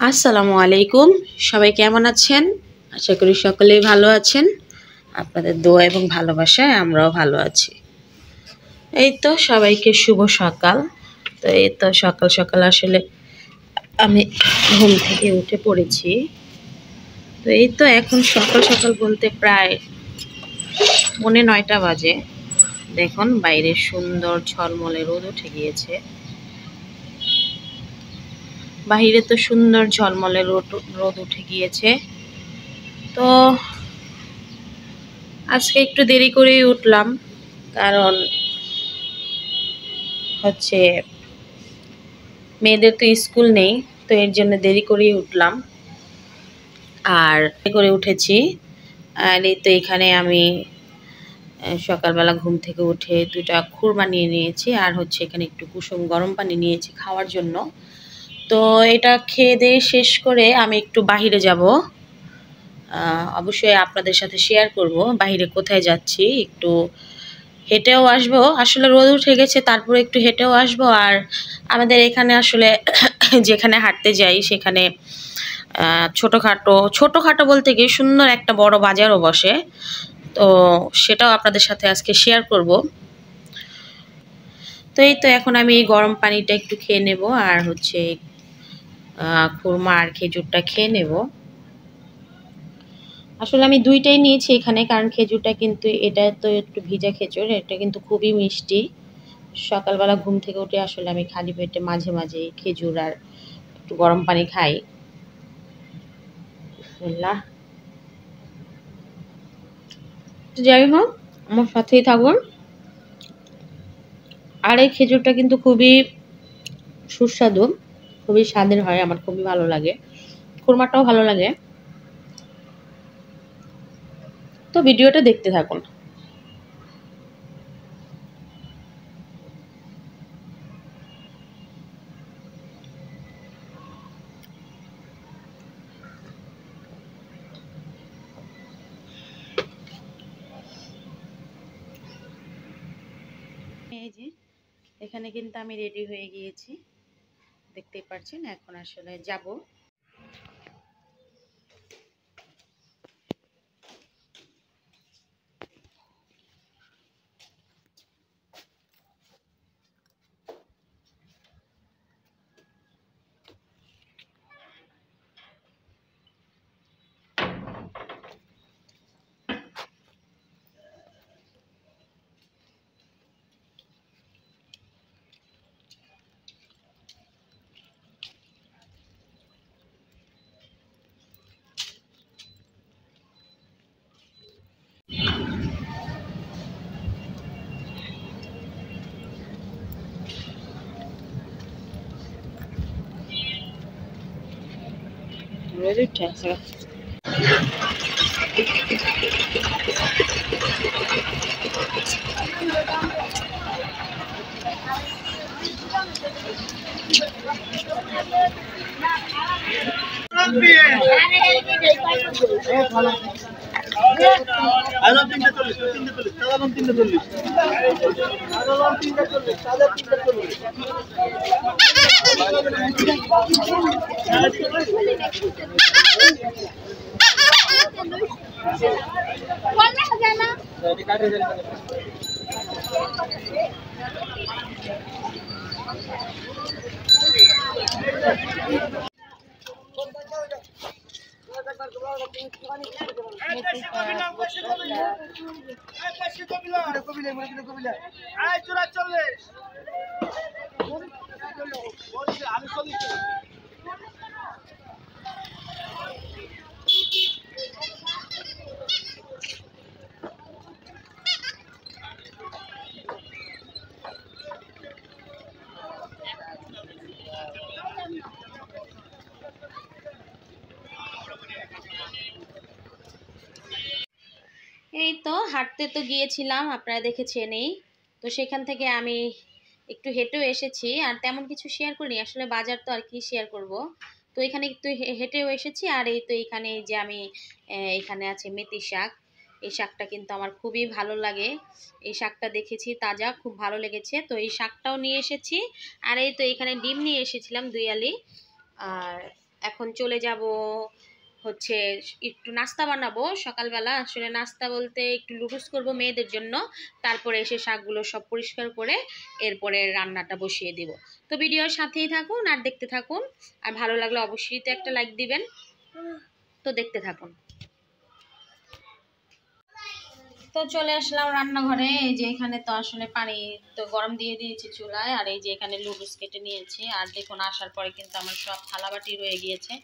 আসসালামু আলাইকুম। সবাই কেমন আছেন? আশা করি সকলেই ভালো আছেন। আপনাদের দোয়া এবং ভালোবাসায় আমরাও ভালো আছি। এই তো সবাইকে শুভ সকাল। তো এই তো সকাল সকাল আসলে আমি ঘুম থেকে উঠে পড়েছি। তো এই তো এখন সকাল সকাল বলতে প্রায় 9:30 বাজে। দেখুন বাইরে সুন্দর ঝলমলে রোদ উঠে গিয়েছে। বাহিরে তো সুন্দর ঝলমলে রোদ উঠে গিয়েছে। তো আজকে একটু দেরি করেই উঠলাম, কারণ হচ্ছে মেয়েদের তো স্কুল নেই, তো এর জন্য দেরি করেই উঠলাম আর করে উঠেছি। আর এই তো এখানে আমি সকালবেলা ঘুম থেকে উঠে 2টা খুরমা নিয়ে নিয়েছি, আর হচ্ছে এখানে একটু কুসুম গরম পানি নিয়েছি খাওয়ার জন্য। তো এটা খেয়ে দিয়ে শেষ করে আমি একটু বাহিরে যাব। অবশ্যই আপনাদের সাথে শেয়ার করব বাহিরে কোথায় যাচ্ছি। একটু হেঁটেও আসবো, আসলে রোদ উঠে গেছে, তারপরে একটু হেঁটেও আসবো। আর আমাদের এখানে আসলে যেখানে হাঁটতে যাই সেখানে ছোটোখাটো বলতে গিয়ে সুন্দর একটা বড় বাজারও বসে। তো সেটাও আপনাদের সাথে আজকে শেয়ার করব। তো এই তো এখন আমি এই গরম পানিটা একটু খেয়ে নেব, আর হচ্ছে খুরমা আর খেজুরটা খেয়ে নেব। আসলে আমি দুইটাই নিয়েছি এখানে, কারণ খেজুরটা কিন্তু এটা তো একটু ভিজা খেজুর, এটা কিন্তু খুবই মিষ্টি। সকালবেলা ঘুম থেকে উঠে আসলে আমি খালি পেটে মাঝে মাঝে খেজুর আর একটু গরম পানি খাই। বিসমিল্লাহ। যাই হোক, আমার সাথেই থাকুন। আর এই খেজুরটা কিন্তু খুবই সুস্বাদু, খুবই স্বাদের হয়, আমার খুবই ভালো লাগে। খুরমাটাও ভালো লাগে। তো ভিডিওটা দেখতে থাকুন। এই যে এখানে কিন্তু আমি রেডি হয়ে গিয়েছি, দেখতেই পাচ্ছেন। এখন আসলে যাব। Really tasty. এই তো হাঁটতে তো গিয়েছিলাম, আপনারা দেখেছেনই। তো সেখান থেকে আমি একটু হেঁটেও এসেছি, আর তেমন কিছু শেয়ার করিনি আসলে। বাজার তো আর কি শেয়ার করব। তো এখানে একটু হেঁটেও এসেছি। আর এই তো এখানে যে আমি এখানে আছে মেথি শাক। এই শাকটা কিন্তু আমার খুবই ভালো লাগে। এই শাকটা দেখেছি তাজা, খুব ভালো লেগেছে, তো এই শাকটাও নিয়ে এসেছি। আর এই তো এখানে ডিম নিয়ে এসেছিলাম 2 আলি। আর এখন চলে যাব হচ্ছে একটু নাস্তা বানাবো সকালবেলা। আসলে নাস্তা বলতে একটু লুডুস করব মেয়েদের জন্য, তারপরে এসে শাকগুলো সব পরিষ্কার করে এরপরে রান্নাটা বসিয়ে দিব। তো ভিডিওর সাথেই থাকুন আর দেখতে থাকুন, আর ভালো লাগলে অবশ্যই তো একটা লাইক দিবেন। তো দেখতে থাকুন। তো চলে আসলাম রান্নাঘরে। এই যে এখানে তো আসলে পানি তো গরম দিয়ে দিয়েছি চুলায়, আর এই যে এখানে লুডুস কেটে নিয়েছি। আর দেখুন আসার পরে কিন্তু আমার সব থালাবাটি রয়ে গিয়েছে।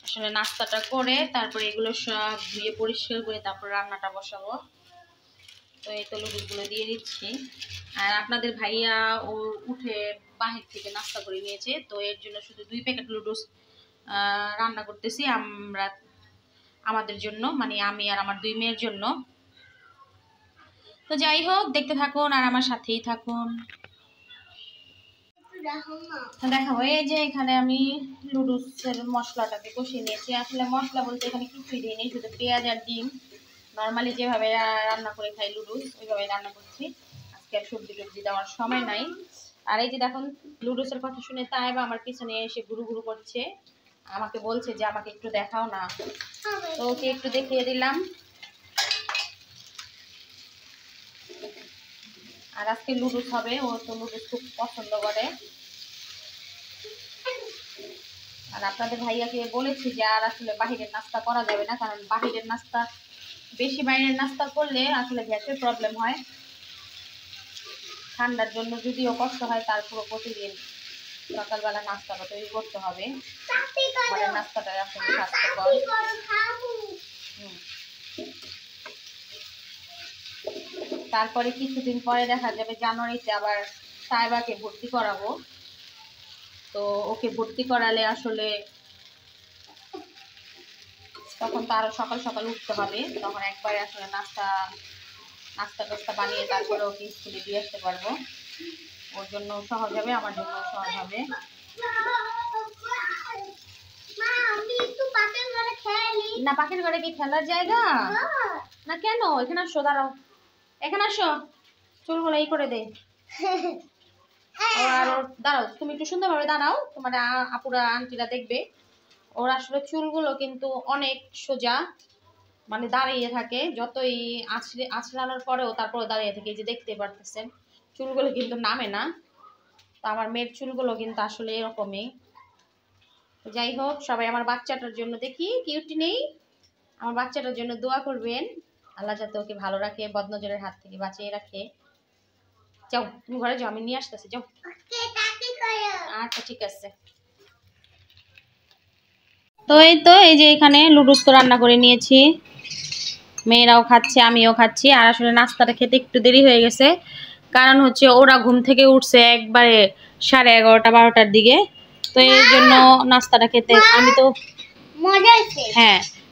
আসলে নাস্তাটা করে তারপরে এগুলো সব ধুয়ে পরিষ্কার করে তারপর রান্নাটা বসাবো। তো এই তো লুডুসগুলো দিয়ে দিচ্ছি। আর আপনাদের ভাইয়া ও উঠে বাহির থেকে নাস্তা করে নিয়েছে, তো এর জন্য শুধু 2 প্যাকেট লুডুস রান্না করতেছি আমরা আমাদের জন্য, মানে আমি আর আমার 2 মেয়ের জন্য। তো যাই হোক, দেখতে থাকুন আর আমার সাথেই থাকুন। দেখাবো এই যে এখানে আমি লুডুসের মশলাটাকে কষিয়ে নিয়েছি। আসলে মশলা বলতে এখানে কিছুই দিইনি, শুধু পেঁয়াজ আর ডিম। নর্মালি যেভাবে রান্না করে খাই লুডুস ওইভাবে রান্না করছি। আজকে আর সবজি টবজি দেওয়ার সময় নাই। আর এই যে দেখুন লুডুসের কথা শুনে তাইবা আমার পিছনে এসে গুরু গুরু করছে, আমাকে বলছে যে আমাকে একটু দেখাও না। তো ওকে একটু দেখিয়ে দিলাম। আর আজকে লুডুস হবে, ও তো লুডুস খুব পছন্দ করে। আর আপনাদের ভাইয়াকে বলেছি যে আর আসলে বাহিরের নাস্তা করা যাবে না, কারণ বাহিরের নাস্তা বেশি বাইরের নাস্তা করলে আসলে গ্যাসের প্রবলেম হয়। ঠান্ডার জন্য যদিও কষ্ট হয়, তারপরও প্রতিদিন সকালবেলা নাস্তাটা তৈরি করতে হবে। ঘরের নাস্তাটা আসলে স্বাস্থ্যকর। তারপরে কিছুদিন পরে দেখা যাবে জানুয়ারিতে আবার সাইবাকে ভর্তি করাবো। তো ওকে ভর্তি করালে আসলে তখন তো আরো সকাল সকাল উঠতে হবে, তখন একবারে আসলে নাস্তা টাস্তা বানিয়ে তারপরে ওকে স্কুলে দিয়ে আসতে পারবো। ওর জন্য সহজ হবে, আমার জন্য সহজ হবে। না পাখির ঘরে কি খেলার জায়গা না? কেন? এখানে আসো, দাঁড়াও, এখানে আসো, চুলগুলো এই করে দে। আর দাঁড়াও, তুমি একটু সুন্দরভাবে দাঁড়াও, তোমার আপুরা আন্টিরা দেখবে। ওর আসলে চুলগুলো কিন্তু অনেক সোজা, মানে দাঁড়িয়ে থাকে, যতই আছড়ানোর পরেও তারপরে দাঁড়িয়ে থাকে। এই যে দেখতে পারতেছেন চুলগুলো কিন্তু নামে না। তো আমার মেয়ের চুলগুলো কিন্তু আসলে এরকমই। যাই হোক, সবাই আমার বাচ্চাটার জন্য দেখি কিউটি নেই, আমার বাচ্চাটার জন্য দোয়া করবেন, আল্লাহ যাতে ওকে ভালো রাখে, বদনজরের হাত থেকে বাঁচিয়ে রাখে। যাও তুমি ঘরে যাও, আমি নিয়ে আসতেছি, যাও। আচ্ছা ঠিক আছে। তো এই যে এখানে লুডুস তো রান্না করে নিয়েছি, মেয়েরাও খাচ্ছে আমিও খাচ্ছি। আর আসলে নাস্তাটা খেতে একটু দেরি হয়ে গেছে, কারণ হচ্ছে ওরা ঘুম থেকে উঠছে একবারে 11:30-12টার দিকে। তো এই জন্য নাস্তাটা খেতে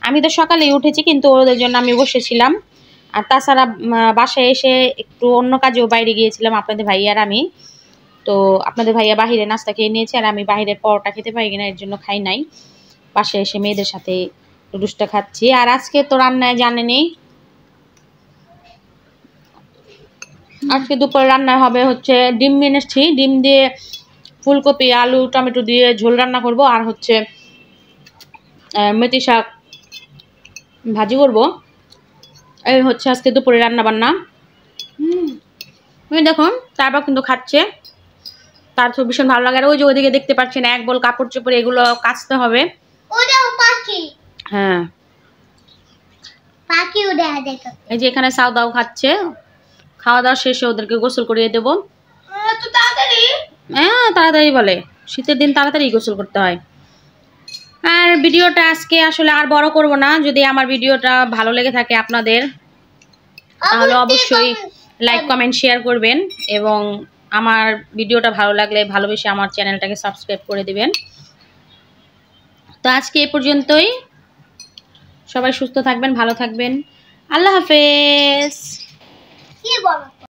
আমি তো সকালেই উঠেছি, কিন্তু ওদের জন্য আমি বসেছিলাম। আর তাছাড়া বাসায় এসে একটু অন্য কাজেও বাইরে গিয়েছিলাম আপনাদের ভাইয়া আর আমি। তো আপনাদের ভাইয়া বাহিরে নাস্তা খেয়ে নিয়েছে, আর আমি বাহিরের পরোটা খেতে পারি কিনা এর জন্য খাই নাই। বাসায় এসে মেয়েদের সাথে লুডুসটা খাচ্ছি। আর আজকে তো রান্নায় জানেনি, আজকে দুপুরে রান্না হবে হচ্ছে ডিম এনেছি, ডিম দিয়ে ফুলকপি আলু টমেটো দিয়ে ঝোল রান্না করব, আর হচ্ছে মেথি শাক ভাজি করব। এই হচ্ছে আজকে দুপুরে রান্না বান্না। দেখুন তারপর কিন্তু খাচ্ছে, তার তো ভীষণ ভালো লাগে। আর ওই যে ওইদিকে দেখতে পাচ্ছেন এক বল কাপড় চোপড়, এগুলো কাচতে হবে। হ্যাঁ এই যে এখানে সাউদাও খাচ্ছে, খাওয়া দাওয়া শেষে ওদেরকে গোসল করিয়ে দেবো। হ্যাঁ তাড়াতাড়ি বলে, শীতের দিন তাড়াতাড়ি গোসল করতে হয়। আর ভিডিওটা আজকে আসলে আর বড় করব না। যদি আমার ভিডিওটা ভালো লেগে থাকে আপনাদের, তাহলে অবশ্যই লাইক কমেন্ট শেয়ার করবেন, এবং আমার ভিডিওটা ভালো লাগলে ভালোবেসে আমার চ্যানেলটাকে সাবস্ক্রাইব করে দিবেন। তো আজকে এ পর্যন্তই, সবাই সুস্থ থাকবেন, ভালো থাকবেন, আল্লাহ হাফেজ।